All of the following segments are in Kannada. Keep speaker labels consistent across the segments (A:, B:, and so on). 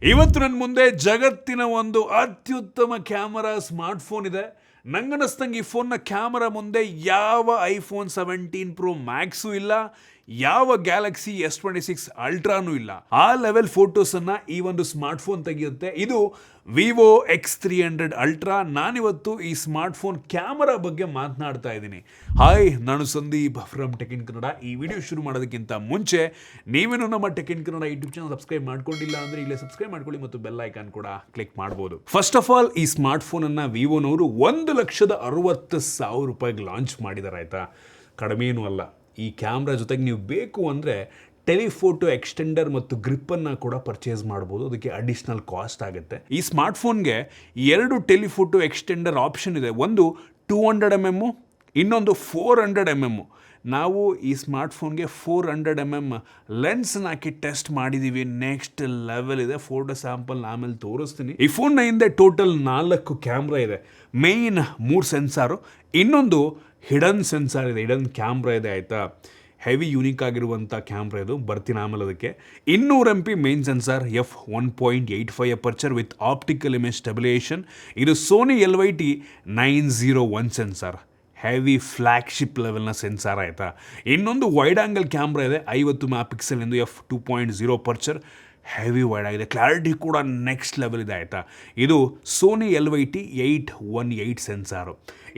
A: ಇವತ್ತು ನನ್ನ ಮುಂದೆ ಜಗತ್ತಿನ ಒಂದು ಅತ್ಯುತ್ತಮ ಕ್ಯಾಮರಾ ಸ್ಮಾರ್ಟ್ಫೋನ್ ಇದೆ. ನಂಗನಿಸ್ದಂಗೆ ಈ ಫೋನ್ನ ಕ್ಯಾಮರಾ ಮುಂದೆ ಯಾವ ಐಫೋನ್ 17 ಪ್ರೋ ಮ್ಯಾಕ್ಸು ಇಲ್ಲ, ಯಾವ ಗ್ಯಾಲಕ್ಸಿ S26 ಅಲ್ಟ್ರಾನೂ ಇಲ್ಲ. ಆ ಲೆವೆಲ್ ಫೋಟೋಸನ್ನು ಈ ಒಂದು ಸ್ಮಾರ್ಟ್ಫೋನ್ ತೆಗೆಯುತ್ತೆ. ಇದು ವಿವೋ X300 ಅಲ್ಟ್ರಾ. ನಾನಿವತ್ತು ಈ ಸ್ಮಾರ್ಟ್ಫೋನ್ ಕ್ಯಾಮರಾ ಬಗ್ಗೆ ಮಾತನಾಡ್ತಾ ಇದ್ದೀನಿ. ಹಾಯ್, ನಾನು Sandeep from tech in Kannada. ಈ ವಿಡಿಯೋ ಶುರು ಮಾಡೋದಕ್ಕಿಂತ ಮುಂಚೆ ನೀವೇನು ನಮ್ಮ tech in Kannada YouTube channel subscribe ಮಾಡ್ಕೊಂಡಿಲ್ಲ ಅಂದರೆ ಇಲ್ಲೇ ಸಬ್ಸ್ಕ್ರೈಬ್ ಮಾಡ್ಕೊಳ್ಳಿ ಮತ್ತು ಬೆಲ್ ಐಕಾನ್ ಕೂಡ ಕ್ಲಿಕ್ ಮಾಡ್ಬೋದು. ಫಸ್ಟ್ ಆಫ್ ಆಲ್, ಈ ಸ್ಮಾರ್ಟ್ಫೋನನ್ನು ವಿವೋನವರು 1,60,000 ರೂಪಾಯಿಗೆ ಲಾಂಚ್ ಮಾಡಿದ್ದಾರೆ. ಆಯಿತಾ, ಕಡಿಮೆನೂ ಅಲ್ಲ. ಈ ಕ್ಯಾಮ್ರಾ ಜೊತೆಗೆ ನೀವು ಬೇಕು ಅಂದರೆ ಟೆಲಿಫೋಟೋ ಎಕ್ಸ್ಟೆಂಡರ್ ಮತ್ತು ಗ್ರಿಪ್ಪನ್ನು ಕೂಡ ಪರ್ಚೇಸ್ ಮಾಡ್ಬೋದು. ಅದಕ್ಕೆ ಅಡಿಷ್ನಲ್ ಕಾಸ್ಟ್ ಆಗುತ್ತೆ. ಈ ಸ್ಮಾರ್ಟ್ಫೋನ್ಗೆ 2 ಟೆಲಿಫೋಟೋ ಎಕ್ಸ್ಟೆಂಡರ್ ಆಪ್ಷನ್ ಇದೆ. ಒಂದು 200mm, ಇನ್ನೊಂದು 400mm. ನಾವು ಈ ಸ್ಮಾರ್ಟ್ಫೋನ್ಗೆ 400mm ಲೆನ್ಸ್ನ ಹಾಕಿ ಟೆಸ್ಟ್ ಮಾಡಿದ್ದೀವಿ. ನೆಕ್ಸ್ಟ್ ಲೆವೆಲ್ ಇದೆ. ಫೋಟೋ ಸ್ಯಾಂಪಲ್ ಆಮೇಲೆ ತೋರಿಸ್ತೀನಿ. ಈ ಫೋನ್ನ ಹಿಂದೆ ಟೋಟಲ್ 4 ಕ್ಯಾಮ್ರಾ ಇದೆ. ಮೇಯ್ನ್ 3 ಸೆನ್ಸಾರು, ಇನ್ನೊಂದು ಹಿಡನ್ ಸೆನ್ಸಾರ್ ಇದೆ, ಹಿಡನ್ ಕ್ಯಾಮ್ರಾ ಇದೆ. ಆಯಿತಾ, ಹೆವಿ ಯೂನಿಕ್ ಆಗಿರುವಂಥ ಕ್ಯಾಮ್ರಾ ಇದು. ಬರ್ತೀನಿ ಆಮೇಲೆ ಅದಕ್ಕೆ. 200MP main sensor, f1.85 aperture with optical image stabilisation. ಇದು Sony LYT901 sensor, heavy flagship ಲೆವೆಲ್ನ ಸೆನ್ಸಾರ್. ಆಯಿತಾ, ಇನ್ನೊಂದು ವೈಡ್ ಆ್ಯಂಗಲ್ ಕ್ಯಾಮ್ರಾ ಇದೆ, 50 ಮೆಗಾಪಿಕ್ಸೆಲ್ ಎಂದು, f2.0 ಅಪರ್ಚರ್, ಹೆವಿ ವೈಡ್ ಆಗಿದೆ. ಕ್ಲಾರಿಟಿ ಕೂಡ ನೆಕ್ಸ್ಟ್ ಲೆವೆಲ್ ಇದೆ. ಆಯಿತಾ, ಇದು ಸೋನಿ LYT818 ಸೆನ್ಸಾರು.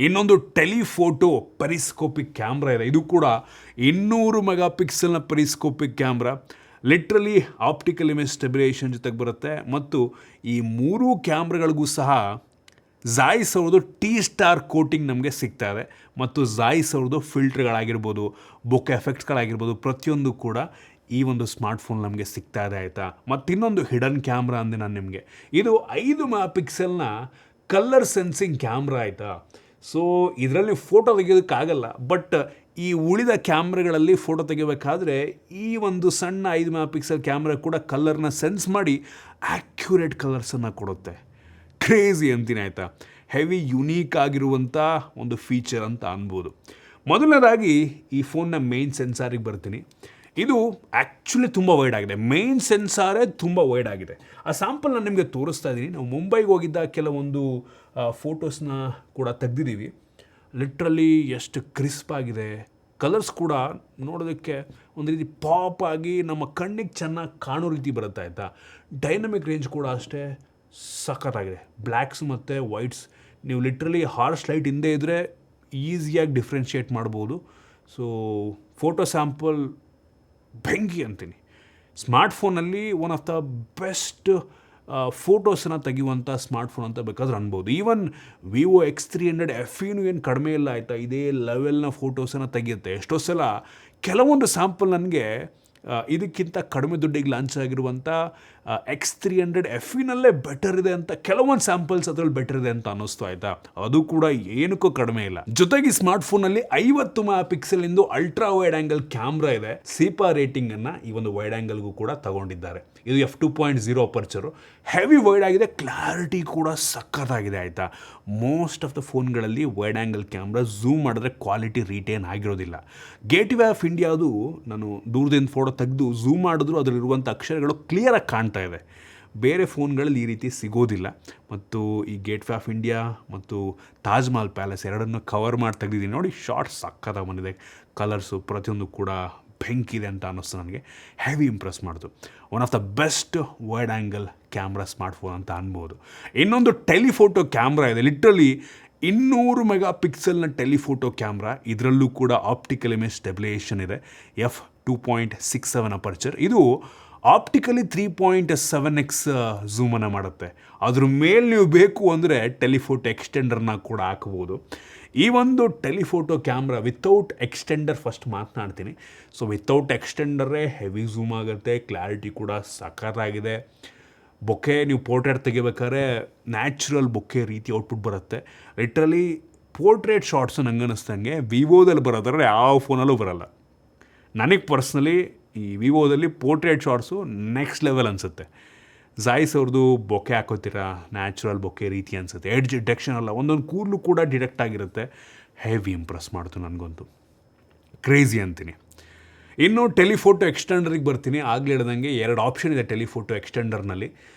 A: ಇನ್ನೊಂದು ಟೆಲಿಫೋಟೋ ಪೆರಿಸ್ಕೋಪಿಕ್ ಕ್ಯಾಮ್ರಾ ಇದೆ. ಇದು ಕೂಡ 200 ಮೆಗಾಪಿಕ್ಸೆಲ್ನ periscopic camera. Literally optical image stabilisation ಜೊತೆಗೆ ಬರುತ್ತೆ. ಮತ್ತು ಈ 3 ಕ್ಯಾಮ್ರಾಗಳಿಗೂ ಸಹ ಝಾಯ್ಸ್ ಅವ್ರದ್ದು T-Star ಕೋಟಿಂಗ್ ನಮಗೆ ಸಿಗ್ತಾ ಇದೆ. ಮತ್ತು ಝಾಯ್ಸ್ ಅವ್ರದ್ದು ಫಿಲ್ಟ್ರ್ಗಳಾಗಿರ್ಬೋದು, ಬೊಕೆ ಎಫೆಕ್ಟ್ಸ್ಗಳಾಗಿರ್ಬೋದು, ಪ್ರತಿಯೊಂದು ಕೂಡ ಈ ಒಂದು ಸ್ಮಾರ್ಟ್ಫೋನ್ ನಮಗೆ ಸಿಗ್ತಾ ಇದೆ. ಆಯಿತಾ, ಮತ್ತು ಇನ್ನೊಂದು ಹಿಡನ್ ಕ್ಯಾಮ್ರಾ ಅಂದೆ ನಾನು ನಿಮಗೆ. ಇದು 5 ಮೆಗಾಪಿಕ್ಸೆಲ್ನ ಕಲರ್ ಸೆನ್ಸಿಂಗ್ ಕ್ಯಾಮ್ರಾ. ಆಯಿತಾ, ಸೊ ಇದರಲ್ಲಿ ಫೋಟೋ ತೆಗೆಯೋದಕ್ಕಾಗಲ್ಲ, ಬಟ್ ಈ ಉಳಿದ ಕ್ಯಾಮ್ರಾಗಳಲ್ಲಿ ಫೋಟೋ ತೆಗಿಬೇಕಾದ್ರೆ ಈ ಒಂದು ಸಣ್ಣ 5 ಮೆಗಾಪಿಕ್ಸೆಲ್ ಕ್ಯಾಮ್ರಾ ಕೂಡ ಕಲರ್ನ ಸೆನ್ಸ್ ಮಾಡಿ ಆ್ಯಕ್ಯುರೇಟ್ ಕಲರ್ಸನ್ನು ಕೊಡುತ್ತೆ. ಕ್ರೇಜಿ ಅಂತೀನಿ. ಆಯಿತಾ, ಹೆವಿ ಯುನೀಕ್ ಆಗಿರುವಂಥ ಒಂದು ಫೀಚರ್ ಅಂತ ಅನ್ಬೋದು. ಮೊದಲನೇದಾಗಿ ಈ ಫೋನ್ನ ಮೇನ್ ಸೆನ್ಸಾರಿಗೆ ಬರ್ತೀನಿ. ಇದು ಆ್ಯಕ್ಚುಲಿ ತುಂಬ ವೈಡ್ ಆಗಿದೆ. ಮೇನ್ ಸೆನ್ಸಾರೇ ತುಂಬ ವೈಡ್ ಆಗಿದೆ. ಆ ಸ್ಯಾಂಪಲ್ ನಾನು ನಿಮಗೆ ತೋರಿಸ್ತಾ ಇದ್ದೀನಿ. ನಾವು ಮುಂಬೈಗೆ ಹೋಗಿದ್ದ ಕೆಲವೊಂದು ಫೋಟೋಸ್ನ ಕೂಡ ತೆಗೆದಿದ್ದೀವಿ. ಲಿಟ್ರಲಿ ಎಷ್ಟು ಕ್ರಿಸ್ಪ್ ಆಗಿದೆ. ಕಲರ್ಸ್ ಕೂಡ ನೋಡೋದಕ್ಕೆ ಒಂದು ರೀತಿ ಪಾಪ್ ಆಗಿ ನಮ್ಮ ಕಣ್ಣಿಗೆ ಚೆನ್ನಾಗಿ ಕಾಣೋ ರೀತಿ ಬರುತ್ತೆ. ಆಯಿತಾ, ಡೈನಮಿಕ್ ರೇಂಜ್ ಕೂಡ ಅಷ್ಟೇ ಸಖತ್ತಾಗಿದೆ. ಬ್ಲ್ಯಾಕ್ಸ್ ಮತ್ತು ವೈಟ್ಸ್ ನೀವು ಲಿಟ್ರಲಿ ಹಾರ್ಶ್ ಲೈಟ್ ಹಿಂದೆ ಇದ್ದರೆ ಈಸಿಯಾಗಿ ಡಿಫ್ರೆನ್ಷಿಯೇಟ್ ಮಾಡ್ಬೋದು. ಸೊ ಫೋಟೋ ಸ್ಯಾಂಪಲ್ ಬೆಂಕಿ ಅಂತೀನಿ. ಸ್ಮಾರ್ಟ್ಫೋನಲ್ಲಿ ಒನ್ ಆಫ್ ದ ಬೆಸ್ಟ್ ಫೋಟೋಸನ್ನು ತೆಗೆಯುವಂಥ ಸ್ಮಾರ್ಟ್ಫೋನ್ ಅಂತ ಬೇಕಾದ್ರೆ ಅನ್ಬೋದು. ಈವನ್ ವಿವೋ X300 FEನೂ ಏನು ಕಡಿಮೆ ಇಲ್ಲ. ಆಯಿತಾ, ಇದೇ ಲೆವೆಲ್ನ ಫೋಟೋಸನ್ನು ತೆಗೆಯುತ್ತೆ. ಎಷ್ಟೋ ಸಲ ಕೆಲವೊಂದು ಸ್ಯಾಂಪಲ್ ನನಗೆ ಇದಕ್ಕಿಂತ ಕಡಿಮೆ ದುಡ್ಡಿಗೆ ಲಾಂಚ್ ಆಗಿರುವಂಥ X300 FEನಲ್ಲೇ ಬೆಟರ್ ಇದೆ ಅಂತ, ಕೆಲವೊಂದು ಸ್ಯಾಂಪಲ್ಸ್ ಅದರಲ್ಲಿ ಬೆಟರ್ ಇದೆ ಅಂತ ಅನ್ನಿಸ್ತು. ಆಯಿತಾ, ಅದು ಕೂಡ ಏನಕ್ಕೂ ಕಡಿಮೆ ಇಲ್ಲ. ಜೊತೆಗೆ ಸ್ಮಾರ್ಟ್ಫೋನಲ್ಲಿ 50 ಮೆಗಾಪಿಕ್ಸೆಲ್ ಇಂದು ಅಲ್ಟ್ರಾ ವೈಡ್ ಆ್ಯಂಗಲ್ ಕ್ಯಾಮ್ರಾ ಇದೆ. ಸೀಪಾ ರೇಟಿಂಗನ್ನು ಈ ಒಂದು ವೈಡ್ ಆ್ಯಂಗಲ್ಗೂ ಕೂಡ ತಗೊಂಡಿದ್ದಾರೆ. ಇದು f2.0 ಅಪರ್ಚರು, ಹೆವಿ ವೈಡ್ ಆಗಿದೆ. ಕ್ಲಾರಿಟಿ ಕೂಡ ಸಖತ್ತಾಗಿದೆ. ಆಯಿತಾ, ಮೋಸ್ಟ್ ಆಫ್ ದ ಫೋನ್ಗಳಲ್ಲಿ ವೈಡ್ ಆ್ಯಂಗಲ್ ಕ್ಯಾಮ್ರಾ ಝೂಮ್ ಮಾಡಿದ್ರೆ ಕ್ವಾಲಿಟಿ ರಿಟೇನ್ ಆಗಿರೋದಿಲ್ಲ. ಗೇಟ್ವೇ ಆಫ್ ಇಂಡಿಯಾದು ನಾನು ದೂರದಿಂದ ಫೋಟೋ ತೆಗೆದು ಝೂಮ್ ಮಾಡಿದ್ರು ಅದರಲ್ಲಿರುವಂಥ ಅಕ್ಷರಗಳು ಕ್ಲಿಯರಾಗಿ ಕಾಣ್ತಾ ಇದೆ. ಬೇರೆ ಫೋನ್ಗಳಲ್ಲಿ ಈ ರೀತಿ ಸಿಗೋದಿಲ್ಲ. ಮತ್ತು ಈ ಗೇಟ್ವೇ ಆಫ್ ಇಂಡಿಯಾ ಮತ್ತು ತಾಜ್ ಮಹಲ್ ಪ್ಯಾಲೇಸ್ ಎರಡನ್ನು ಕವರ್ ಮಾಡಿ ತೆಗೆದಿದ್ದೀನಿ ನೋಡಿ. ಶಾರ್ಟ್ ಸಕ್ಕತ್ತಾಗಿ ಬಂದಿದೆ. ಕಲರ್ಸು ಪ್ರತಿಯೊಂದು ಕೂಡ ಬೆಂಕಿದೆ ಅಂತ ಅನ್ನಿಸ್ತು ನನಗೆ. ಹೆವಿ ಇಂಪ್ರೆಸ್ ಮಾಡ್ತು. One of the best wide angle camera smartphone ಅಂತ ಅನ್ಬೋದು. ಇನ್ನೊಂದು ಟೆಲಿಫೋಟೋ ಕ್ಯಾಮ್ರಾ ಇದೆ. ಲಿಟ್ರಲಿ 200 ಮೆಗಾಪಿಕ್ಸೆಲ್ನ ಟೆಲಿಫೋಟೋ ಕ್ಯಾಮ್ರಾ. ಇದರಲ್ಲೂ ಕೂಡ ಆಪ್ಟಿಕಲ್ ಇಮೇಜ್ ಸ್ಟೆಬಿಲೈಸೇಷನ್ ಇದೆ. f2.67 aperture. ಇದು ಆಪ್ಟಿಕಲಿ 3.7x ಝೂಮನ್ನು ಮಾಡುತ್ತೆ. ಅದ್ರ ಮೇಲೆ ನೀವು ಬೇಕು ಅಂದರೆ ಟೆಲಿಫೋಟೋ ಎಕ್ಸ್ಟೆಂಡರ್ನ ಕೂಡ ಹಾಕ್ಬೋದು. ಈ ಒಂದು telephoto camera without extender first ಮಾತನಾಡ್ತೀನಿ. ಸೊ ವಿತೌಟ್ ಎಕ್ಸ್ಟೆಂಡರೇ ಹೆವಿ ಝೂಮ್ ಆಗುತ್ತೆ. ಕ್ಲಾರಿಟಿ ಕೂಡ ಸಖತ್ತಾಗಿದೆ. ಬೊಕ್ಕೆ ನೀವು ಪೋರ್ಟ್ರೇಟ್ ತೆಗಿಬೇಕಾದ್ರೆ ನ್ಯಾಚುರಲ್ ಬೊಕ್ಕೆ ರೀತಿ ಔಟ್ಪುಟ್ ಬರುತ್ತೆ. ಲಿಟ್ರಲಿ ಪೋರ್ಟ್ರೇಟ್ ಶಾರ್ಟ್ಸು ನಂಗೆ ಅನ್ನಿಸ್ದಂಗೆ ವಿವೋದಲ್ಲಿ ಬರೋದಾದ್ರೆ ಯಾವ ಫೋನಲ್ಲೂ ಬರೋಲ್ಲ. ನನಗೆ ಪರ್ಸ್ನಲಿ ಈ ವಿವೋದಲ್ಲಿ ಪೋರ್ಟ್ರೇಟ್ ಶಾರ್ಟ್ಸು ನೆಕ್ಸ್ಟ್ ಲೆವೆಲ್ ಅನಿಸುತ್ತೆ. ಝಾಯ್ಸ್ ಅವ್ರದ್ದು ಬೊಕ್ಕೆ ಹಾಕೋತೀರ, ನ್ಯಾಚುರಲ್ ಬೊಕ್ಕೆ ರೀತಿ ಅನಿಸುತ್ತೆ. ಎಡ್ಜ್ ಡಿಟೆಕ್ಷನ್ ಅಲ್ಲ, ಒಂದೊಂದು ಕೂದಲು ಕೂಡ ಡಿಟೆಕ್ಟ್ ಆಗಿರುತ್ತೆ. ಹೆವಿ ಇಂಪ್ರೆಸ್ ಮಾಡ್ತು ನನಗಂತೂ. ಕ್ರೇಜಿ ಅಂತೀನಿ. ಇನ್ನು ಟೆಲಿಫೋಟೋ ಎಕ್ಸ್ಟೆಂಡರಿಗೆ ಬರ್ತೀನಿ. ಆಗಲೇ ಹೇಳ್ದಂಗೆ 2 ಆಪ್ಷನ್ ಇದೆ ಟೆಲಿಫೋಟೋ ಎಕ್ಸ್ಟೆಂಡರ್ನಲ್ಲಿ.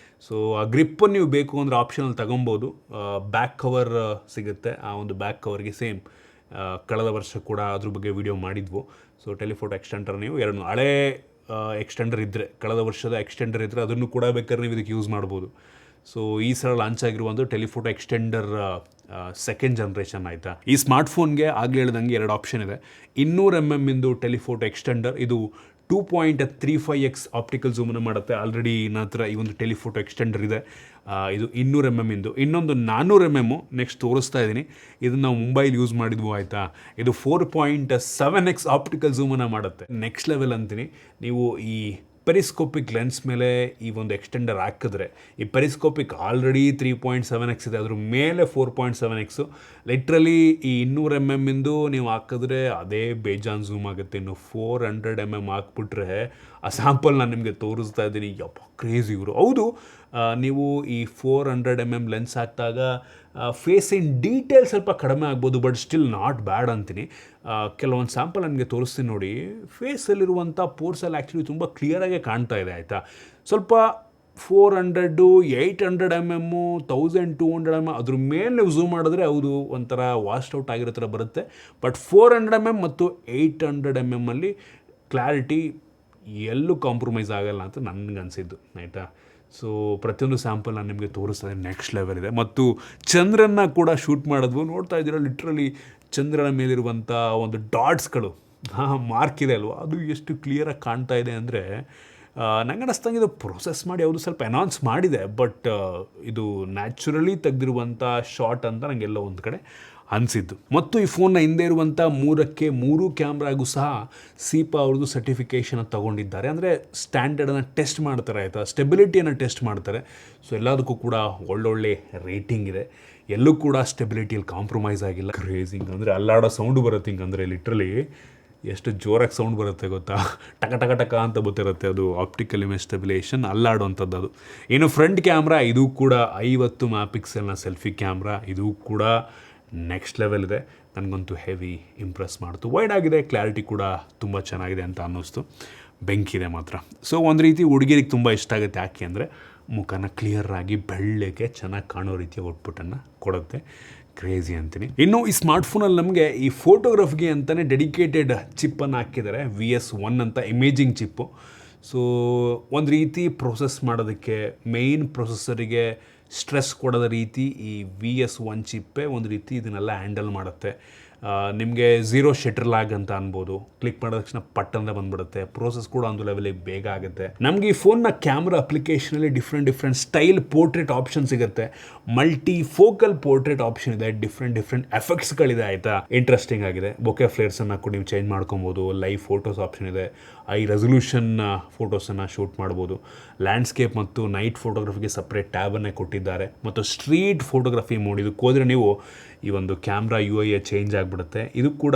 A: ಸೊ ಆ ಗ್ರಿಪ್ಪನ್ನು ನೀವು ಬೇಕು ಅಂದರೆ ಆಪ್ಷನಲ್ಲಿ ತಗೊಬೋದು. ಬ್ಯಾಕ್ ಕವರ್ ಸಿಗುತ್ತೆ. ಆ ಒಂದು ಬ್ಯಾಕ್ ಕವರ್ಗೆ ಸೇಮ್ ಕಳೆದ ವರ್ಷ ಕೂಡ ಅದ್ರ ಬಗ್ಗೆ ವಿಡಿಯೋ ಮಾಡಿದ್ವು. ಸೊ ಟೆಲಿಫೋಟೋ ಎಕ್ಸ್ಟೆಂಡರ್ ನೀವು ಎರಡು ಹಳೇ ಎಕ್ಸ್ಟೆಂಡರ್ ಇದ್ದರೆ, ಕಳೆದ ವರ್ಷದ ಎಕ್ಸ್ಟೆಂಡರ್ ಇದ್ದರೆ ಅದನ್ನು ಕೂಡ ಬೇಕಾದ್ರೆ ನೀವು ಇದಕ್ಕೆ ಯೂಸ್ ಮಾಡ್ಬೋದು. ಸೊ ಈ ಸಲ ಲಾಂಚ್ ಆಗಿರುವ ಒಂದು ಟೆಲಿಫೋಟೋ ಎಕ್ಸ್ಟೆಂಡರ್ ಸೆಕೆಂಡ್ ಜನ್ರೇಷನ್ ಆಯಿತಾ. ಈ ಸ್ಮಾರ್ಟ್ಫೋನ್ಗೆ ಆಗಲೇ ಹೇಳ್ದಂಗೆ ಎರಡು ಆಪ್ಷನ್ ಇದೆ. 200 mm ಇಂದು ಟೆಲಿಫೋಟೋ ಎಕ್ಸ್ಟೆಂಡರ್, ಇದು 2.35x ಆಪ್ಟಿಕಲ್ ಝೂಮನ್ನು ಮಾಡುತ್ತೆ. ಆಲ್ರೆಡಿ ನನ್ನ ಹತ್ರ ಈ ಒಂದು ಟೆಲಿಫೋಟೋ ಎಕ್ಸ್ಟೆಂಡರ್ ಇದೆ. ಇದು 200 mm ಇಂದು. ಇನ್ನೊಂದು 400 mm ನೆಕ್ಸ್ಟ್ ತೋರಿಸ್ತಾ ಇದ್ದೀನಿ. ಇದನ್ನು ನಾವು ಮುಂಬೈಲಿ ಯೂಸ್ ಮಾಡಿದ್ವು ಆಯಿತಾ. ಇದು 4.7x ಆಪ್ಟಿಕಲ್ ಝೂಮನ್ನು ಮಾಡುತ್ತೆ. ನೆಕ್ಸ್ಟ್ ಲೆವೆಲ್ ಅಂತೀನಿ. ನೀವು ಈ ಪೆರಿಸ್ಕೋಪಿಕ್ ಲೆನ್ಸ್ ಮೇಲೆ ಈ ಒಂದು ಎಕ್ಸ್ಟೆಂಡರ್ ಹಾಕಿದ್ರೆ, ಈ ಪೆರಿಸ್ಕೋಪಿಕ್ ಆಲ್ರೆಡಿ 3.7x ಇದೆ, ಅದ್ರ ಮೇಲೆ 4.7x. ಲಿಟ್ರಲಿ ಈ 200 mm ಇಂದು ನೀವು ಹಾಕಿದ್ರೆ ಅದೇ ಬೇಜಾನ್ ಝೂಮ್ ಆಗುತ್ತೆ. ಇನ್ನು 400 mm ಹಾಕ್ಬಿಟ್ರೆ, ಆ ಸ್ಯಾಂಪಲ್ ನಾನು ನಿಮಗೆ ತೋರಿಸ್ತಾ ಇದ್ದೀನಿ. ಯಪ್ಪ ಕ್ರೇಜಿ ಇವರು. ಹೌದು, ನೀವು ಈ 400 mm ಲೆನ್ಸ್ ಹಾಕಿದಾಗ ಫೇಸ್ ಇನ್ ಡೀಟೇಲ್ ಸ್ವಲ್ಪ ಕಡಿಮೆ ಆಗ್ಬೋದು, ಬಟ್ ಸ್ಟಿಲ್ ನಾಟ್ ಬ್ಯಾಡ್ ಅಂತೀನಿ. ಕೆಲವೊಂದು ಸ್ಯಾಂಪಲ್ ನನಗೆ ತೋರಿಸ್ತೀನಿ ನೋಡಿ. ಫೇಸಲ್ಲಿರುವಂಥ ಪೋರ್ಸಲ್ಲಿ ಆ್ಯಕ್ಚುಲಿ ತುಂಬ ಕ್ಲಿಯರಾಗೆ ಕಾಣ್ತಾ ಇದೆ ಆಯಿತಾ. ಸ್ವಲ್ಪ 400, 800 mm, 1200 mm ಅದ್ರ ಮೇಲೆ ನೀವು ಝೂಮ್ ಮಾಡಿದ್ರೆ ಹೌದು ಒಂಥರ ವಾಸ್ಟ್ ಔಟ್ ಆಗಿರೋ ಥರ ಬರುತ್ತೆ. ಬಟ್ 400 mm ಮತ್ತು 800 mm ಅಲ್ಲಿ ಕ್ಲಾರಿಟಿ ಎಲ್ಲೂ ಕಾಂಪ್ರಮೈಸ್ ಆಗಲ್ಲ ಅಂತ ನನಗನ್ಸಿದ್ದು ಆಯಿತಾ. ಸೊ ಪ್ರತಿಯೊಂದು ಸ್ಯಾಂಪಲ್ ನಾನು ನಿಮಗೆ ತೋರಿಸ್ತೇನೆ. ನೆಕ್ಸ್ಟ್ ಲೆವೆಲ್ ಇದೆ. ಮತ್ತು ಚಂದ್ರನ ಕೂಡ ಶೂಟ್ ಮಾಡಿದ್ವು. ನೋಡ್ತಾ ಇದ್ದೀರಾ, ಲಿಟ್ರಲಿ ಚಂದ್ರನ ಮೇಲಿರುವಂಥ ಒಂದು ಡಾಟ್ಸ್ಗಳು ಮಾರ್ಕ್ ಇದೆ ಅಲ್ವಾ, ಅದು ಎಷ್ಟು ಕ್ಲಿಯರಾಗಿ ಕಾಣ್ತಾ ಇದೆ ಅಂದರೆ ನಂಗೆ ಅನ್ನಿಸ್ದಂಗೆ ಇದು ಪ್ರೊಸೆಸ್ ಮಾಡಿ ಯಾವುದು ಸ್ವಲ್ಪ ಅನೌನ್ಸ್ ಮಾಡಿದೆ, ಬಟ್ ಇದು ನ್ಯಾಚುರಲಿ ತೆಗೆದಿರುವಂಥ ಶಾಟ್ ಅಂತ ನನಗೆಲ್ಲ ಒಂದು ಕಡೆ ಅನಿಸಿದ್ದು. ಮತ್ತು ಈ ಫೋನ್ನ ಹಿಂದೆ ಇರುವಂಥ 3 ಕ್ಯಾಮ್ರಾಗೂ ಸಹ ಸೀಪಾ ಅವ್ರದ್ದು ಸರ್ಟಿಫಿಕೇಷನ್ ತೊಗೊಂಡಿದ್ದಾರೆ. ಅಂದರೆ ಸ್ಟ್ಯಾಂಡರ್ಡನ್ನು ಟೆಸ್ಟ್ ಮಾಡ್ತಾರೆ ಆಯಿತಾ, ಸ್ಟೆಬಿಲಿಟಿಯನ್ನು ಟೆಸ್ಟ್ ಮಾಡ್ತಾರೆ. ಸೊ ಎಲ್ಲದಕ್ಕೂ ಕೂಡ ಒಳ್ಳೊಳ್ಳೆ ರೇಟಿಂಗ್ ಇದೆ. ಎಲ್ಲೂ ಕೂಡ ಸ್ಟೆಬಿಲಿಟಿಯಲ್ಲಿ ಕಾಂಪ್ರಮೈಸ್ ಆಗಿಲ್ಲ. ಕ್ರೇಜಿಂಗ್ ಅಂದರೆ ಅಲ್ಲಾಡೋ ಸೌಂಡು ಬರುತ್ತೆ. ಹಿಂಗಂದರೆ ಲಿಟ್ರಲಿ ಎಷ್ಟು ಜೋರಾಗಿ ಸೌಂಡ್ ಬರುತ್ತೆ ಗೊತ್ತಾ, ಟಕ ಟಕ ಟಕ ಅಂತ ಗೊತ್ತಿರುತ್ತೆ. ಅದು ಆಪ್ಟಿಕಲ್ ಇಮೇಜ್ ಸ್ಟೆಬಿಲೇಷನ್ ಅಲ್ಲಾಡುವಂಥದ್ದು. ಅದು ಏನು ಫ್ರಂಟ್ ಕ್ಯಾಮ್ರಾ, ಇದು ಕೂಡ 50 MP ಸೆಲ್ಫಿ ಕ್ಯಾಮ್ರಾ. ಇದು ಕೂಡ ನೆಕ್ಸ್ಟ್ ಲೆವೆಲ್ ಇದೆ. ನನಗಂತೂ ಹೆವಿ ಇಂಪ್ರೆಸ್ ಮಾಡ್ತು. ವೈಡ್ ಆಗಿದೆ, ಕ್ಲಾರಿಟಿ ಕೂಡ ತುಂಬ ಚೆನ್ನಾಗಿದೆ ಅಂತ ಅನ್ನಿಸ್ತು. ಬೆಂಕಿದೆ ಮಾತ್ರ. ಸೊ ಒಂದು ರೀತಿ ಹುಡುಗಿರಿಗೆ ತುಂಬ ಇಷ್ಟ ಆಗುತ್ತೆ. ಯಾಕೆ ಅಂದರೆ ಮುಖನ ಕ್ಲಿಯರಾಗಿ ಬೆಳ್ಳಗೆ ಚೆನ್ನಾಗಿ ಕಾಣೋ ರೀತಿಯ ಔಟ್ಪುಟನ್ನು ಕೊಡುತ್ತೆ. ಕ್ರೇಜಿ ಅಂತೀನಿ. ಇನ್ನು ಈ ಸ್ಮಾರ್ಟ್ಫೋನಲ್ಲಿ ನಮಗೆ ಈ ಫೋಟೋಗ್ರಫಿಗೆ ಅಂತಲೇ ಡೆಡಿಕೇಟೆಡ್ ಚಿಪ್ಪನ್ನು ಹಾಕಿದ್ದಾರೆ. VS1 ಅಂತ ಇಮೇಜಿಂಗ್ ಚಿಪ್ಪು. ಸೊ ಒಂದು ರೀತಿ ಪ್ರೊಸೆಸ್ ಮಾಡೋದಕ್ಕೆ ಮೇಯ್ನ್ ಪ್ರೊಸೆಸರಿಗೆ ಸ್ಟ್ರೆಸ್ ಕೊಡೋದ ರೀತಿ ಈ VS1 ಚಿಪ್ಪೇ ಒಂದು ರೀತಿ ಇದನ್ನೆಲ್ಲ ಹ್ಯಾಂಡಲ್ ಮಾಡುತ್ತೆ. ನಿಮಗೆ 0 ಶಟರ್ ಲ್ಯಾಗ್ ಅಂತ ಅನ್ಬೋದು. ಕ್ಲಿಕ್ ಮಾಡಿದ ತಕ್ಷಣ ಪಟ್ಟಂತ ಬಂದ್ಬಿಡುತ್ತೆ. ಪ್ರೋಸೆಸ್ ಕೂಡ ಒಂದು ಲೆವೆಲಿಗೆ ಬೇಗ ಆಗುತ್ತೆ. ನಮಗೆ ಈ ಫೋನ್ನ ಕ್ಯಾಮ್ರಾ ಅಪ್ಲಿಕೇಶನಲ್ಲಿ ಡಿಫ್ರೆಂಟ್ ಸ್ಟೈಲ್ ಪೋರ್ಟ್ರೇಟ್ ಆಪ್ಷನ್ ಸಿಗುತ್ತೆ. ಮಲ್ಟಿ ಫೋಕಲ್ ಪೋರ್ಟ್ರೇಟ್ ಆಪ್ಷನ್ ಇದೆ. ಡಿಫ್ರೆಂಟ್ ಎಫೆಕ್ಟ್ಸ್ಗಳಿದೆ ಆಯಿತಾ. ಇಂಟ್ರೆಸ್ಟಿಂಗ್ ಆಗಿದೆ. ಬೊಕೆ ಫ್ಲೇರ್ಸನ್ನು ಕೂಡ ನೀವು ಚೇಂಜ್ ಮಾಡ್ಕೊಬೋದು. ಲೈವ್ ಫೋಟೋಸ್ ಆಪ್ಷನ್ ಇದೆ. ಐ ರೆಸಲ್ಯೂಷನ್ ಫೋಟೋಸನ್ನು ಶೂಟ್ ಮಾಡ್ಬೋದು. ಲ್ಯಾಂಡ್ಸ್ಕೇಪ್ ಮತ್ತು ನೈಟ್ ಫೋಟೋಗ್ರಫಿಗೆ ಸಪ್ರೇಟ್ ಟ್ಯಾಬನ್ನೇ ಕೊಟ್ಟಿದ್ದಾರೆ. ಮತ್ತು ಸ್ಟ್ರೀಟ್ ಫೋಟೋಗ್ರಫಿ ಮೋಡ್, ಇದಕ್ಕೆ ಹೋದರೆ ನೀವು ಈ ಒಂದು ಕ್ಯಾಮ್ರಾ UI ಚೇಂಜ್ ಆಗಿಬಿಡುತ್ತೆ. ಇದು ಕೂಡ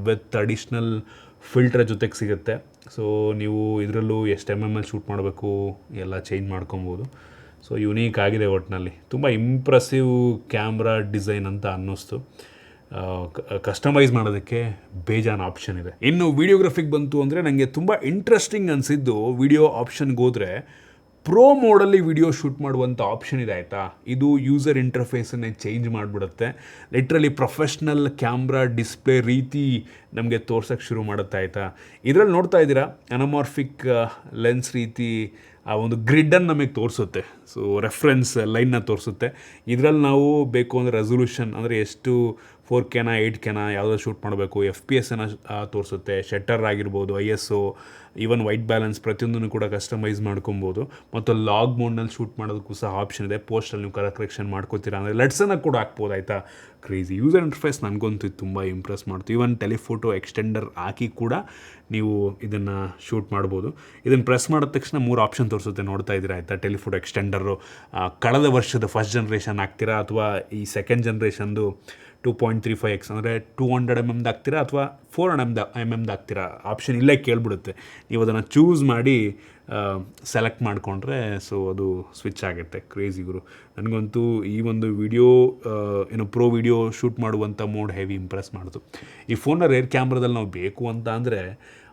A: ವಿತ್ ಅಡಿಷ್ನಲ್ ಫಿಲ್ಟರ್ ಜೊತೆಗೆ ಸಿಗುತ್ತೆ. ಸೊ ನೀವು ಇದರಲ್ಲೂ ಎಷ್ಟು MM ಶೂಟ್ ಮಾಡಬೇಕು ಎಲ್ಲ ಚೇಂಜ್ ಮಾಡ್ಕೊಬೋದು. ಸೊ ಯುನೀಕ್ ಆಗಿದೆ. ಒಟ್ಟಿನಲ್ಲಿ ತುಂಬ ಇಂಪ್ರೆಸಿವ್ ಕ್ಯಾಮ್ರಾ ಡಿಸೈನ್ ಅಂತ ಅನ್ನಿಸ್ತು. ಕಸ್ಟಮೈಸ್ ಮಾಡೋದಕ್ಕೆ ಬೇಜಾನ್ ಆಪ್ಷನ್ ಇದೆ. ಇನ್ನು ವಿಡಿಯೋಗ್ರಫಿಗೆ ಬಂತು ಅಂದರೆ ನನಗೆ ತುಂಬ ಇಂಟ್ರೆಸ್ಟಿಂಗ್ ಅನಿಸಿದ್ದು, ವಿಡಿಯೋ ಆಪ್ಷನ್ಗೆ ಹೋದರೆ ಪ್ರೋ ಮೋಡಲ್ಲಿ ವಿಡಿಯೋ ಶೂಟ್ ಮಾಡುವಂಥ ಆಪ್ಷನ್ ಇದೆ ಆಯಿತಾ. ಇದು ಯೂಸರ್ ಇಂಟರ್ಫೇಸನ್ನೇ ಚೇಂಜ್ ಮಾಡಿಬಿಡುತ್ತೆ. ಲಿಟ್ರಲಿ ಪ್ರೊಫೆಷ್ನಲ್ ಕ್ಯಾಮ್ರಾ ಡಿಸ್ಪ್ಲೇ ರೀತಿ ನಮಗೆ ತೋರ್ಸೋಕ್ಕೆ ಶುರು ಮಾಡುತ್ತೆ ಆಯಿತಾ. ಇದರಲ್ಲಿ ನೋಡ್ತಾ ಇದ್ದೀರಾ, ಅನಮಾರ್ಫಿಕ್ ಲೆನ್ಸ್ ರೀತಿ ಆ ಒಂದು ಗ್ರಿಡ್ಡನ್ನು ನಮಗೆ ತೋರಿಸುತ್ತೆ. ಸೊ ರೆಫರೆನ್ಸ್ ಲೈನ್ನ ತೋರಿಸುತ್ತೆ. ಇದರಲ್ಲಿ ನಾವು ಬೇಕು ಅಂದರೆ ರೆಸೊಲ್ಯೂಷನ್ ಅಂದರೆ ಎಷ್ಟು 4K 8K ಯಾವುದೋ ಶೂಟ್ ಮಾಡಬೇಕು, FPS ತೋರಿಸುತ್ತೆ. ಶಟರ್ ಆಗಿರ್ಬೋದು, ISO, ಈವನ್ ವೈಟ್ ಬ್ಯಾಲೆನ್ಸ್ ಪ್ರತಿಯೊಂದನ್ನು ಕೂಡ ಕಸ್ಟಮೈಸ್ ಮಾಡ್ಕೊಬೋದು. ಮತ್ತು ಲಾಗ್ ಮೋಡ್ನಲ್ಲಿ ಶೂಟ್ ಮಾಡೋದಕ್ಕೂ ಸಹ ಆಪ್ಷನ್ ಇದೆ. ಪೋಸ್ಟಲ್ಲಿ ನೀವು ಕರೆಕ್ಷನ್ ಮಾಡ್ಕೋತೀರಾ ಅಂದರೆ ಲೆಟ್ಸನ್ನು ಕೂಡ ಹಾಕ್ಬೋದು ಆಯಿತಾ. ಕ್ರೇಜಿ ಯೂಸರ್ ಇಂಟರ್ಫೇಸ್ ನನಗಂತೂ ತುಂಬ ಇಂಪ್ರೆಸ್ ಮಾಡ್ತು. ಈವನ್ ಟೆಲಿಫೋಟೋ ಎಕ್ಸ್ಟೆಂಡರ್ ಹಾಕಿ ಕೂಡ ನೀವು ಇದನ್ನು ಶೂಟ್ ಮಾಡ್ಬೋದು. ಇದನ್ನು ಪ್ರೆಸ್ ಮಾಡಿದ ತಕ್ಷಣ 3 ಆಪ್ಷನ್ ತೋರಿಸುತ್ತೆ. ನೋಡ್ತಾ ಇದ್ದೀರಾ ಆಯಿತಾ. ಟೆಲಿಫೋಟೋ ಎಕ್ಸ್ಟೆಂಡರು ಕಳೆದ ವರ್ಷದ ಫಸ್ಟ್ ಜನ್ರೇಷನ್ ಹಾಕ್ತೀರಾ ಅಥವಾ ಈ ಸೆಕೆಂಡ್ ಜನ್ರೇಷನ್ದು 2.35x ಅಂದರೆ 200 mm ಹಾಕ್ತೀರಾ ಅಥವಾ 400 mm ಹಾಕ್ತೀರಾ. ಆಪ್ಷನ್ ಇಲ್ಲೇ ಕೇಳಿಬಿಡುತ್ತೆ. ನೀವು ಅದನ್ನು ಚೂಸ್ ಮಾಡಿ ಸೆಲೆಕ್ಟ್ ಮಾಡಿಕೊಂಡ್ರೆ ಸೊ ಅದು ಸ್ವಿಚ್ ಆಗುತ್ತೆ. ಕ್ರೇಜಿ ಗುರು. ನನಗಂತೂ ಈ ಒಂದು ವಿಡಿಯೋ ಪ್ರೋ ವಿಡಿಯೋ ಶೂಟ್ ಮಾಡುವಂಥ ಮೋಡ್ ಹೆವಿ ಇಂಪ್ರೆಸ್ ಮಾಡ್ತು. ಈ ಫೋನ್ನ ರೇರ್ ಕ್ಯಾಮ್ರಾದಲ್ಲಿ ನಾವು ಬೇಕು ಅಂತ ಅಂದರೆ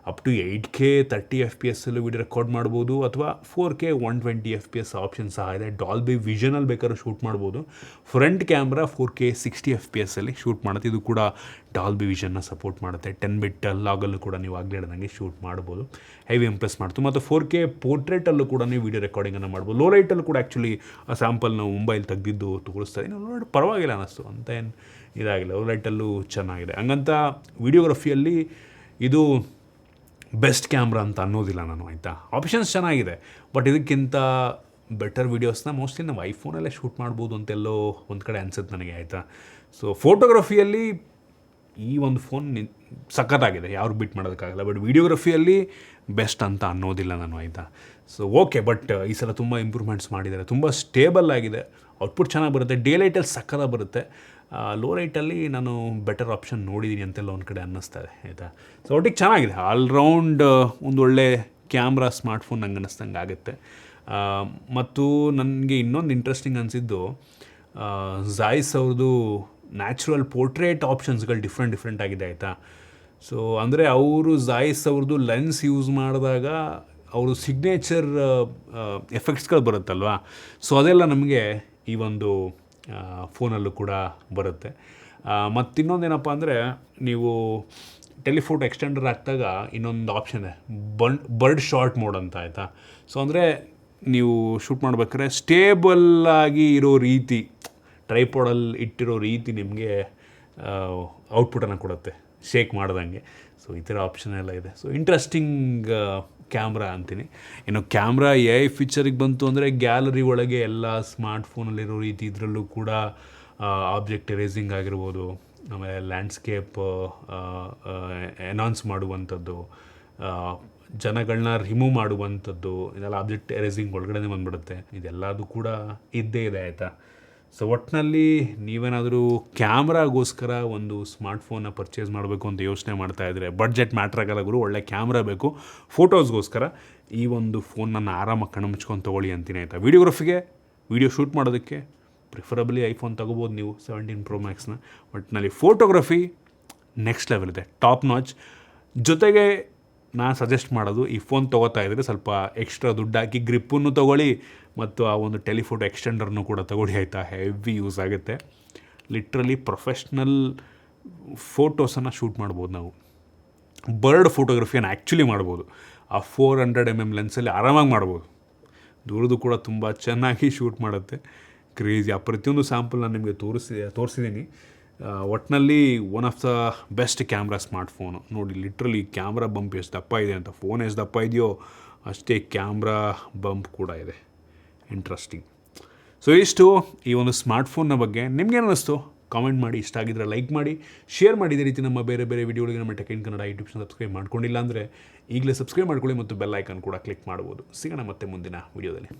A: up to 8K 30 FPS video record ಮಾಡ್ಬೋದು, ಅಥವಾ 4K 120 FPS ಆಪ್ಷನ್ ಸಹ ಇದೆ. ಡಾಲ್ಬಿ ವಿಷನಲ್ಲಿ ಬೇಕಾದ್ರೆ ಶೂಟ್ ಮಾಡ್ಬೋದು. Front camera 4K 60 FPS shoot ಮಾಡುತ್ತೆ. ಇದು ಕೂಡ ಡಾಲ್ಬಿ ವಿಷನ್ನ ಸಪೋರ್ಟ್ ಮಾಡುತ್ತೆ. 10-bit ಲಾಗಲ್ಲೂ ಕೂಡ ನೀವು ಆಗಲೇ ಹೇಳ್ದಂಗೆ ಶೂಟ್ ಮಾಡ್ಬೋದು. ಹೆವಿ ಇಂಪ್ರೆಸ್ ಮಾಡ್ತು. ಮತ್ತು 4K ಪೋರ್ಟ್ರೇಟಲ್ಲೂ ಕೂಡ ನೀವು ವಿಡಿಯೋ ರೆಕಾರ್ಡಿಂಗನ್ನು ಮಾಡ್ಬೋದು. ಲೋ ಲೈಟಲ್ಲೂ ಕೂಡ ಆ್ಯಕ್ಚುಲಿ ಆ ಸ್ಯಾಂಪಲ್ ನಾವು ಮುಂಬೈಲಿ ತೆಗೆದಿದ್ದು ತೋರಿಸ್ತಾ ಇದ್ದೀನಿ. ನೋಡಿ ಪರವಾಗಿಲ್ಲ ಅನ್ನಿಸ್ತು, ಅಂತ ಏನು ಇದಾಗಿಲ್ಲ. ಲೋ ಲೈಟಲ್ಲೂ ಚೆನ್ನಾಗಿದೆ. ಹಂಗಂತ ವಿಡಿಯೋಗ್ರಫಿಯಲ್ಲಿ ಇದು ಬೆಸ್ಟ್ ಕ್ಯಾಮ್ರಾ ಅಂತ ಅನ್ನೋದಿಲ್ಲ ನಾನು, ಆಯಿತಾ. ಆಪ್ಷನ್ಸ್ ಚೆನ್ನಾಗಿದೆ, ಬಟ್ ಇದಕ್ಕಿಂತ ಬೆಟರ್ ವೀಡಿಯೋಸ್ನ ಮೋಸ್ಟ್ಲಿ ನಾವು ಐಫೋನಲ್ಲೇ ಶೂಟ್ ಮಾಡ್ಬೋದು ಅಂತೆಲ್ಲೋ ಒಂದು ಕಡೆ ಅನ್ಸುತ್ತೆ ನನಗೆ, ಆಯಿತಾ. ಸೊ ಫೋಟೋಗ್ರಫಿಯಲ್ಲಿ ಈ ಒಂದು ಫೋನ್ ಸಖತ್ತಾಗಿದೆ, ಯಾರು ಬಿಟ್ ಮಾಡೋದಕ್ಕಾಗಲ್ಲ. ಬಟ್ ವೀಡಿಯೋಗ್ರಫಿಯಲ್ಲಿ ಬೆಸ್ಟ್ ಅಂತ ಅನ್ನೋದಿಲ್ಲ ನಾನು, ಆಯಿತಾ. ಸೊ ಓಕೆ, ಬಟ್ ಈ ಸಲ ತುಂಬ ಇಂಪ್ರೂವ್ಮೆಂಟ್ಸ್ ಮಾಡಿದ್ದಾರೆ, ತುಂಬ ಸ್ಟೇಬಲ್ ಆಗಿದೆ, ಔಟ್ಪುಟ್ ಚೆನ್ನಾಗಿ ಬರುತ್ತೆ. ಡೇ ಲೈಟಲ್ಲಿ ಸಖತ್ತಾಗಿ ಬರುತ್ತೆ. ಲೋ ಲೈಟಲ್ಲಿ ನಾನು ಬೆಟರ್ ಆಪ್ಷನ್ ನೋಡಿದ್ದೀನಿ ಅಂತೆಲ್ಲ ಒಂದು ಕಡೆ ಅನ್ನಿಸ್ತಾ ಇದೆ, ಆಯಿತಾ. ಸೊ ಒಟ್ಟಿಗೆ ಚೆನ್ನಾಗಿದೆ, ಆಲ್ರೌಂಡ್ ಒಂದು ಒಳ್ಳೆ ಕ್ಯಾಮ್ರಾ ಸ್ಮಾರ್ಟ್ಫೋನ್ ನಂಗೆ ಅನ್ನಿಸ್ದಂಗೆ ಆಗುತ್ತೆ. ಮತ್ತು ನನಗೆ ಇನ್ನೊಂದು ಇಂಟ್ರೆಸ್ಟಿಂಗ್ ಅನಿಸಿದ್ದು ಝಾಯ್ಸ್ ಅವ್ರದ್ದು ನ್ಯಾಚುರಲ್ ಪೋರ್ಟ್ರೇಟ್ ಆಪ್ಷನ್ಸ್ಗಳು ಡಿಫ್ರೆಂಟ್ ಆಗಿದೆ, ಆಯಿತಾ. ಸೊ ಅಂದರೆ ಅವರು ಝಾಯ್ಸ್ ಅವ್ರದ್ದು ಲೆನ್ಸ್ ಯೂಸ್ ಮಾಡಿದಾಗ ಅವರು ಸಿಗ್ನೇಚರ್ ಎಫೆಕ್ಟ್ಸ್ಗಳು ಬರುತ್ತಲ್ವ, ಸೊ ಅದೆಲ್ಲ ನಮಗೆ ಈ ಒಂದು ಫೋನಲ್ಲೂ ಕೂಡ ಬರುತ್ತೆ. ಮತ್ತು ಇನ್ನೊಂದೇನಪ್ಪ ಅಂದರೆ, ನೀವು ಟೆಲಿಫೋಟೋ ಎಕ್ಸ್ಟೆಂಡರ್ ಹಾಕಿದಾಗ ಇನ್ನೊಂದು ಆಪ್ಷನ್ ಇದೆ, ಬರ್ಡ್ ಶಾರ್ಟ್ ಮೋಡ್ ಅಂತ, ಆಯಿತಾ. ಸೊ ಅಂದರೆ ನೀವು ಶೂಟ್ ಮಾಡ್ಬೇಕಾದ್ರೆ ಸ್ಟೇಬಲ್ಲಾಗಿ ಇರೋ ರೀತಿ, ಟ್ರೈಪಾಡಲ್ಲಿ ಇಟ್ಟಿರೋ ರೀತಿ ನಿಮಗೆ ಔಟ್ಪುಟನ್ನು ಕೊಡುತ್ತೆ, ಶೇಕ್ ಮಾಡ್ದಂಗೆ. ಸೊ ಈ ಥರ ಆಪ್ಷನ್ ಎಲ್ಲ ಇದೆ. ಸೊ ಇಂಟ್ರೆಸ್ಟಿಂಗ್ ಕ್ಯಾಮ್ರಾ ಅಂತೀನಿ. ಇನ್ನು ಕ್ಯಾಮ್ರಾ AI ಫೀಚರಿಗೆ ಬಂತು ಅಂದರೆ ಗ್ಯಾಲರಿ ಒಳಗೆ ಎಲ್ಲ ಸ್ಮಾರ್ಟ್ಫೋನಲ್ಲಿರೋ ರೀತಿ ಇದರಲ್ಲೂ ಕೂಡ ಆಬ್ಜೆಕ್ಟ್ ಎರೇಸಿಂಗ್ ಆಗಿರ್ಬೋದು, ಆಮೇಲೆ ಲ್ಯಾಂಡ್ಸ್ಕೇಪ್ ಎನಾನ್ಸ್ ಮಾಡುವಂಥದ್ದು, ಜನಗಳನ್ನ ರಿಮೂವ್ ಮಾಡುವಂಥದ್ದು, ಇದೆಲ್ಲ ಆಬ್ಜೆಕ್ಟ್ ಎರೇಸಿಂಗ್ ಒಳಗಡೆ ಬಂದುಬಿಡುತ್ತೆ. ಇದೆಲ್ಲದು ಕೂಡ ಇದ್ದೇ ಇದೆ, ಆಯಿತಾ. ಸೊ ಒಟ್ಟಿನಲ್ಲಿ ನೀವೇನಾದರೂ ಕ್ಯಾಮ್ರಾಗೋಸ್ಕರ ಒಂದು ಸ್ಮಾರ್ಟ್ಫೋನ್ನ ಪರ್ಚೇಸ್ ಮಾಡಬೇಕು ಅಂತ ಯೋಚನೆ ಮಾಡ್ತಾಯಿದ್ರೆ, ಬಡ್ಜೆಟ್ ಮ್ಯಾಟ್ರ್ ಆಗಲ್ಲ ಗುರು, ಒಳ್ಳೆ ಕ್ಯಾಮ್ರಾ ಬೇಕು. ಫೋಟೋಸ್ಗೋಸ್ಕರ ಈ ಒಂದು ಫೋನನ್ನು ಆರಾಮಾಗಿ ಕಣ್ಣು ಮುಚ್ಕೊಂಡು ತೊಗೊಳ್ಳಿ ಅಂತೀನಿ, ಆಯಿತಾ. ವೀಡಿಯೋಗ್ರಫಿಗೆ, ವೀಡಿಯೋ ಶೂಟ್ ಮಾಡೋದಕ್ಕೆ ಪ್ರಿಫರಬಲಿ ಐಫೋನ್ ತೊಗೋಬೋದು ನೀವು 17 Pro Maxನ. ಒಟ್ಟಿನಲ್ಲಿ ಫೋಟೋಗ್ರಫಿ ನೆಕ್ಸ್ಟ್ ಲೆವೆಲ್ ಇದೆ, ಟಾಪ್ ನಾಚ್. ಜೊತೆಗೆ ನಾನು ಸಜೆಸ್ಟ್ ಮಾಡೋದು, ಈ ಫೋನ್ ತೊಗೋತಾ ಇದ್ದರೆ ಸ್ವಲ್ಪ ಎಕ್ಸ್ಟ್ರಾ ದುಡ್ಡು ಹಾಕಿ ಗ್ರಿಪ್ಪನ್ನು ತೊಗೊಳ್ಳಿ, ಮತ್ತು ಆ ಒಂದು ಟೆಲಿಫೋಟೋ ಎಕ್ಸ್ಟೆಂಡರ್ನು ಕೂಡ ತೊಗೊಳ್ಳಿ, ಆಯಿತಾ. ಹೆವಿ ಯೂಸ್ ಆಗುತ್ತೆ. ಲಿಟ್ರಲಿ ಪ್ರೊಫೆಷ್ನಲ್ ಫೋಟೋಸನ್ನು ಶೂಟ್ ಮಾಡ್ಬೋದು ನಾವು. ಬರ್ಡ್ ಫೋಟೋಗ್ರಫಿಯನ್ನು ಆ್ಯಕ್ಚುಲಿ ಮಾಡ್ಬೋದು. ಆ 400 mm ಲೆನ್ಸಲ್ಲಿ ಆರಾಮಾಗಿ ಮಾಡ್ಬೋದು. ದೂರದ್ದು ಕೂಡ ತುಂಬ ಚೆನ್ನಾಗಿ ಶೂಟ್ ಮಾಡುತ್ತೆ. ಕ್ರೇಜಿ. ಆ ಪ್ರತಿಯೊಂದು ಸ್ಯಾಂಪಲ್ ನಾನು ನಿಮಗೆ ತೋರಿಸಿದ್ದೀನಿ. ಒಟ್ಟಿನಲ್ಲಿ one of the best camera smartphone. ನೋಡಿ ಲಿಟ್ರಲಿ ಕ್ಯಾಮ್ರಾ ಬಂಪ್ ಎಷ್ಟು ದಪ್ಪ ಇದೆ ಅಂತ. ಫೋನ್ ಎಷ್ಟು ದಪ್ಪ ಇದೆಯೋ ಅಷ್ಟೇ ಕ್ಯಾಮ್ರಾ ಬಂಪ್ ಕೂಡ ಇದೆ. ಇಂಟ್ರೆಸ್ಟಿಂಗ್. ಸೊ ಇಷ್ಟು ಈ ಒಂದು ಸ್ಮಾರ್ಟ್ಫೋನ್ನ ಬಗ್ಗೆ. ನಿಮ್ಗೇನು ಅನ್ನಿಸ್ತು ಕಾಮೆಂಟ್ ಮಾಡಿ. ಇಷ್ಟ ಆಗಿದ್ರೆ ಲೈಕ್ ಮಾಡಿ, ಶೇರ್ ಮಾಡಿ. ಇದೇ ರೀತಿ ನಮ್ಮ ಬೇರೆ ವಿಡಿಯೋಗಳಿಗೆ ನಮ್ಮ tech in Kannada YouTube channel subscribe ಮಾಡ್ಕೊಂಡಿಲ್ಲ ಅಂದರೆ ಈಗಲೇ ಸಬ್ಸ್ಕ್ರೈಬ್ ಮಾಡ್ಕೊಳ್ಳಿ, ಮತ್ತು ಬೆಲ್ ಐಕಾನ್ ಕೂಡ ಕ್ಲಿಕ್ ಮಾಡ್ಬೋದು. ಸಿಗೋಣ ಮತ್ತೆ ಮುಂದಿನ ವಿಡಿಯೋದಲ್ಲಿ.